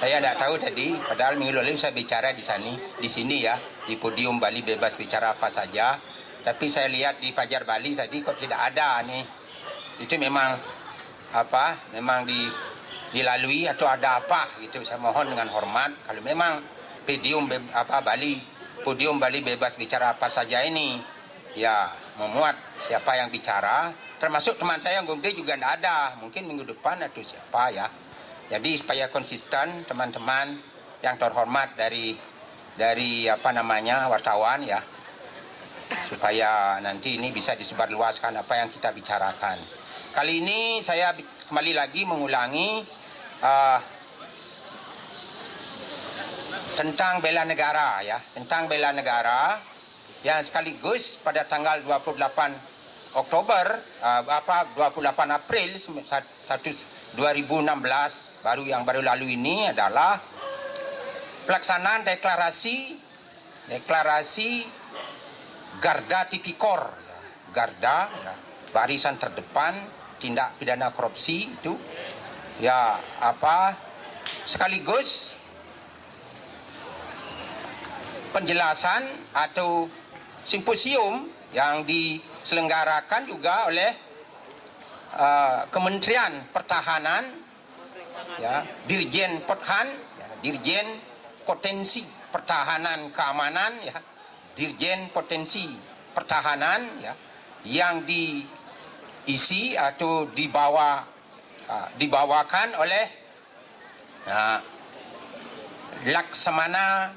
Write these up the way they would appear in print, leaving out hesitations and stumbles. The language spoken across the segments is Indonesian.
Saya tidak tahu tadi, padahal minggu lalu saya bicara di sini ya, di podium Bali Bebas bicara apa saja. Tapi saya lihat di Fajar Bali tadi kok tidak ada nih. Itu memang memang dilalui atau ada apa gitu. Saya mohon dengan hormat kalau memang podium Bali Bebas bicara apa saja ini ya memuat siapa yang bicara, termasuk teman saya yang Gomde juga tidak ada, mungkin minggu depan atau siapa ya. Jadi supaya konsisten teman-teman yang terhormat dari wartawan ya, supaya nanti ini bisa disebarluaskan apa yang kita bicarakan. Kali ini saya kembali lagi mengulangi tentang bela negara ya, tentang bela negara yang sekaligus pada tanggal 28 Oktober 28 April 2016 yang baru lalu ini adalah pelaksanaan deklarasi Garda Tipikor ya. Garda ya, barisan terdepan tindak pidana korupsi itu ya sekaligus penjelasan atau simposium yang diselenggarakan juga oleh Kementerian Pertahanan ya, Dirjen Pothan ya, Dirjen Potensi Pertahanan Keamanan ya, Dirjen Potensi Pertahanan ya, yang diisi atau dibawakan oleh Laksamana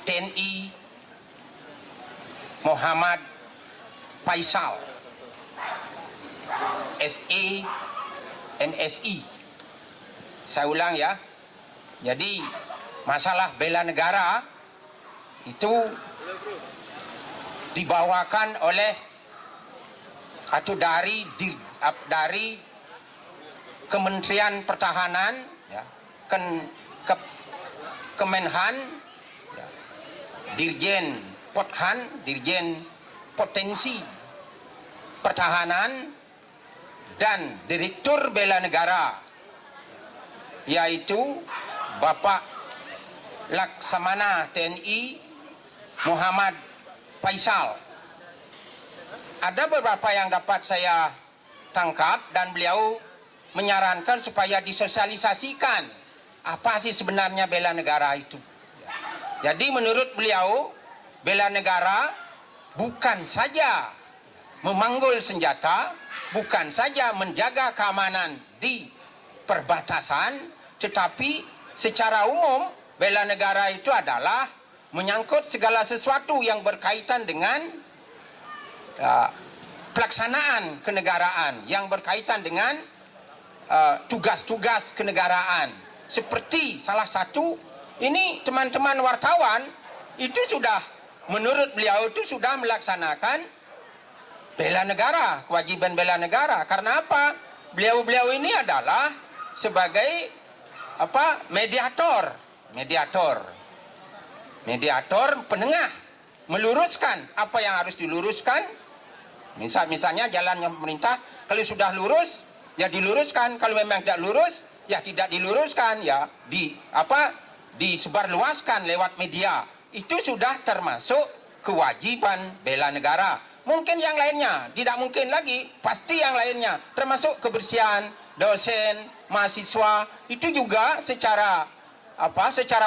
TNI Muhammad Faisal SE MSI. Saya ulang ya. Jadi masalah bela negara itu dibawakan oleh atau dari Kementerian Pertahanan ya, Kemenhan ya, Dirjen Pothan, Dirjen Potensi Pertahanan, dan Direktur Bela Negara, yaitu Bapak Laksamana TNI Muhammad Faisal. Ada beberapa yang dapat saya tangkap dan beliau menyarankan supaya disosialisasikan apa sih sebenarnya bela negara itu. Jadi menurut beliau, bela negara bukan saja memanggul senjata, bukan saja menjaga keamanan di perbatasan, tetapi secara umum bela negara itu adalah menyangkut segala sesuatu yang berkaitan dengan pelaksanaan kenegaraan, yang berkaitan dengan tugas-tugas kenegaraan. Seperti salah satu ini teman-teman wartawan itu sudah, menurut beliau itu sudah melaksanakan bela negara, kewajiban bela negara. Karena apa? Beliau ini adalah sebagai mediator penengah, meluruskan apa yang harus diluruskan. Misalnya jalannya pemerintah, kalau sudah lurus ya diluruskan, kalau memang tidak lurus ya tidak diluruskan, ya disebarluaskan lewat media. Itu sudah termasuk kewajiban bela negara. Mungkin yang lainnya, tidak mungkin lagi, pasti yang lainnya, termasuk kebersihan dosen, mahasiswa, itu juga secara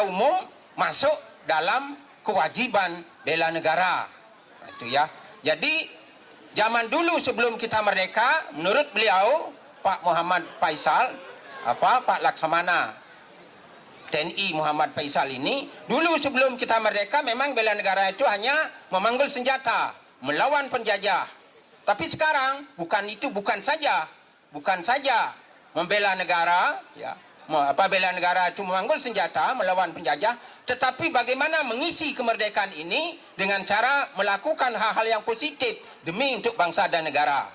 umum masuk dalam kewajiban bela negara. Itu ya. Jadi zaman dulu sebelum kita merdeka, menurut beliau Pak Muhammad Faisal, Pak Laksamana TNI Muhammad Faisal ini, dulu sebelum kita merdeka memang bela negara itu hanya memanggul senjata, melawan penjajah. Tapi sekarang bukan saja membela negara ya, bela negara itu memanggul senjata melawan penjajah, tetapi bagaimana mengisi kemerdekaan ini dengan cara melakukan hal-hal yang positif demi untuk bangsa dan negara.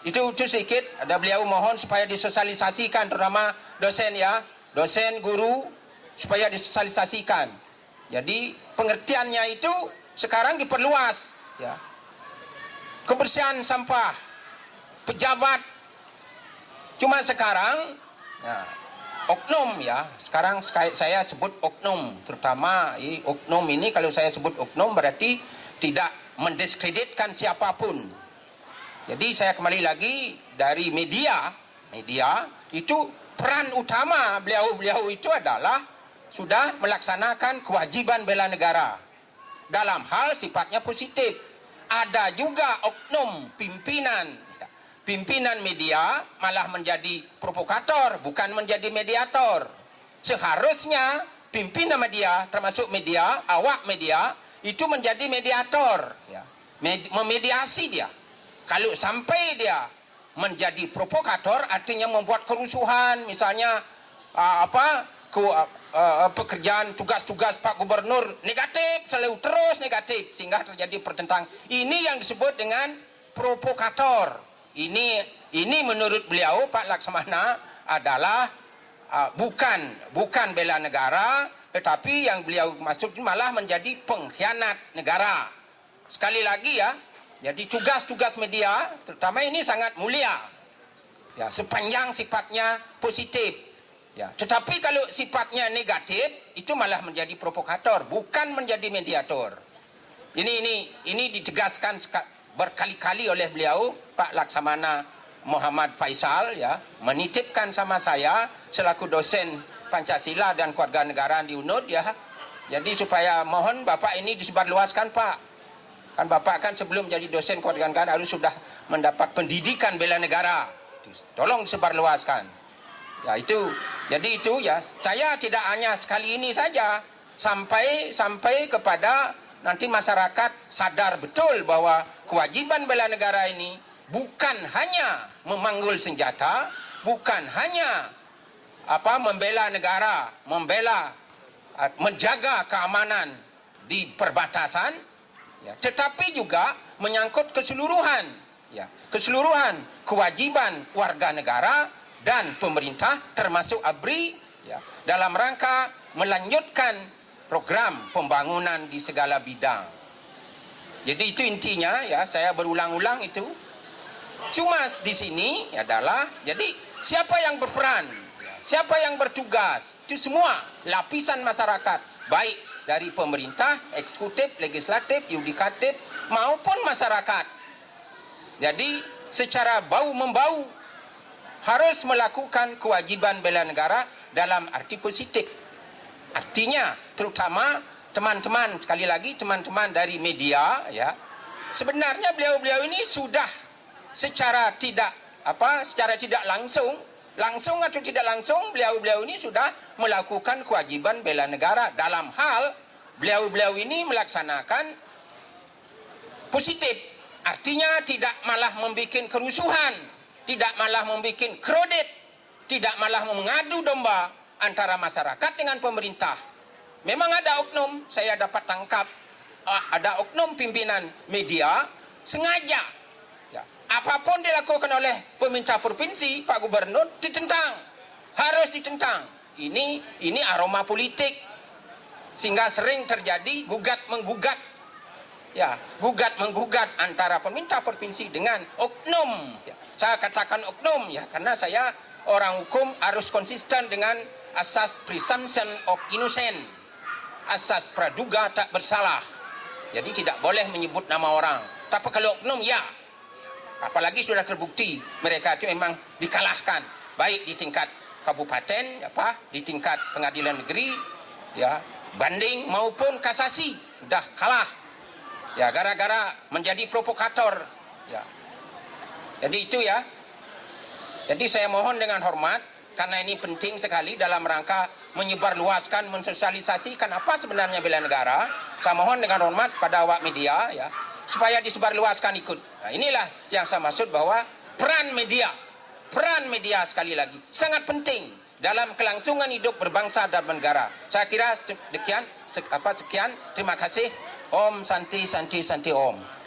Itu sedikit, ada beliau mohon supaya disosialisasikan, terutama dosen ya, dosen, guru, supaya disosialisasikan. Jadi pengertiannya itu sekarang diperluas ya. Kebersihan sampah, pejabat. Cuma sekarang oknum ya. Sekarang saya sebut oknum, terutama oknum ini kalau saya sebut oknum berarti tidak mendiskreditkan siapapun. Jadi saya kembali lagi dari media itu peran utama beliau itu adalah sudah melaksanakan kewajiban bela negara dalam hal sifatnya positif. Ada juga oknum pimpinan media malah menjadi provokator, bukan menjadi mediator. Seharusnya pimpinan media, termasuk media, awak media, itu menjadi mediator, ya. Memediasi dia. Kalau sampai dia menjadi provokator, artinya membuat kerusuhan, misalnya pekerjaan tugas-tugas Pak Gubernur negatif, selalu terus negatif, sehingga terjadi pertentangan. Ini yang disebut dengan provokator. Ini menurut beliau Pak Laksamana adalah bukan bela negara, tetapi yang beliau maksud malah menjadi pengkhianat negara. Sekali lagi ya, jadi tugas-tugas media terutama ini sangat mulia, ya, sepanjang sifatnya positif, ya. Tetapi kalau sifatnya negatif itu malah menjadi provokator, bukan menjadi mediator. Ini ditegaskan berkali-kali oleh beliau Pak Laksamana Muhammad Faisal, ya, menitipkan sama saya selaku dosen Pancasila dan Kewarganegaraan di UNUD, ya. Jadi supaya mohon Bapak ini disebarluaskan, Pak. Kan Bapak kan sebelum jadi dosen Kewarganegaraan harus sudah mendapat pendidikan bela negara. Tolong disebarluaskan. Ya itu. Jadi itu ya, saya tidak hanya sekali ini saja, sampai kepada nanti masyarakat sadar betul bahwa kewajiban bela negara ini bukan hanya memanggul senjata, bukan hanya membela negara, menjaga keamanan di perbatasan, ya, tetapi juga menyangkut keseluruhan, ya, keseluruhan kewajiban warga negara dan pemerintah termasuk ABRI, ya, dalam rangka melanjutkan program pembangunan di segala bidang. Jadi itu intinya, ya, saya berulang-ulang itu. Cuma di sini adalah jadi siapa yang berperan, siapa yang bertugas, itu semua lapisan masyarakat, baik dari pemerintah, eksekutif, legislatif, yudikatif maupun masyarakat. Jadi secara bau-membau harus melakukan kewajiban bela negara dalam arti positif. Artinya terutama teman-teman, sekali lagi teman-teman dari media, ya, sebenarnya beliau-beliau ini sudah secara tidak langsung atau tidak langsung beliau-beliau ini sudah melakukan kewajiban bela negara dalam hal beliau-beliau ini melaksanakan positif. Artinya tidak malah membuat kerusuhan, tidak malah membuat kredit, tidak malah mengadu domba antara masyarakat dengan pemerintah. Memang ada oknum, saya dapat tangkap, ada oknum pimpinan media sengaja, ya, apapun dilakukan oleh pemerintah provinsi, Pak Gubernur, ditentang, harus ditentang. Ini aroma politik, sehingga sering terjadi gugat-menggugat, ya, gugat-menggugat antara pemerintah provinsi dengan oknum, ya. Saya katakan oknum, ya, karena saya orang hukum harus konsisten dengan asas presumption of innocence, asas praduga tak bersalah. Jadi tidak boleh menyebut nama orang. Tapi kalau oknum, ya, apalagi sudah terbukti mereka itu memang dikalahkan, baik di tingkat kabupaten, di tingkat pengadilan negeri, ya, banding maupun kasasi sudah kalah, ya, gara-gara menjadi provokator, ya. Jadi itu, ya. Jadi saya mohon dengan hormat, karena ini penting sekali dalam rangka menyebarluaskan, mensosialisasikan apa sebenarnya bela negara. Saya mohon dengan hormat pada awak media, ya, supaya disebarluaskan ikut. Nah, inilah yang saya maksud bahwa peran media sekali lagi sangat penting dalam kelangsungan hidup berbangsa dan bernegara. Saya kira sekian. Terima kasih. Om Santi Santi Santi Om.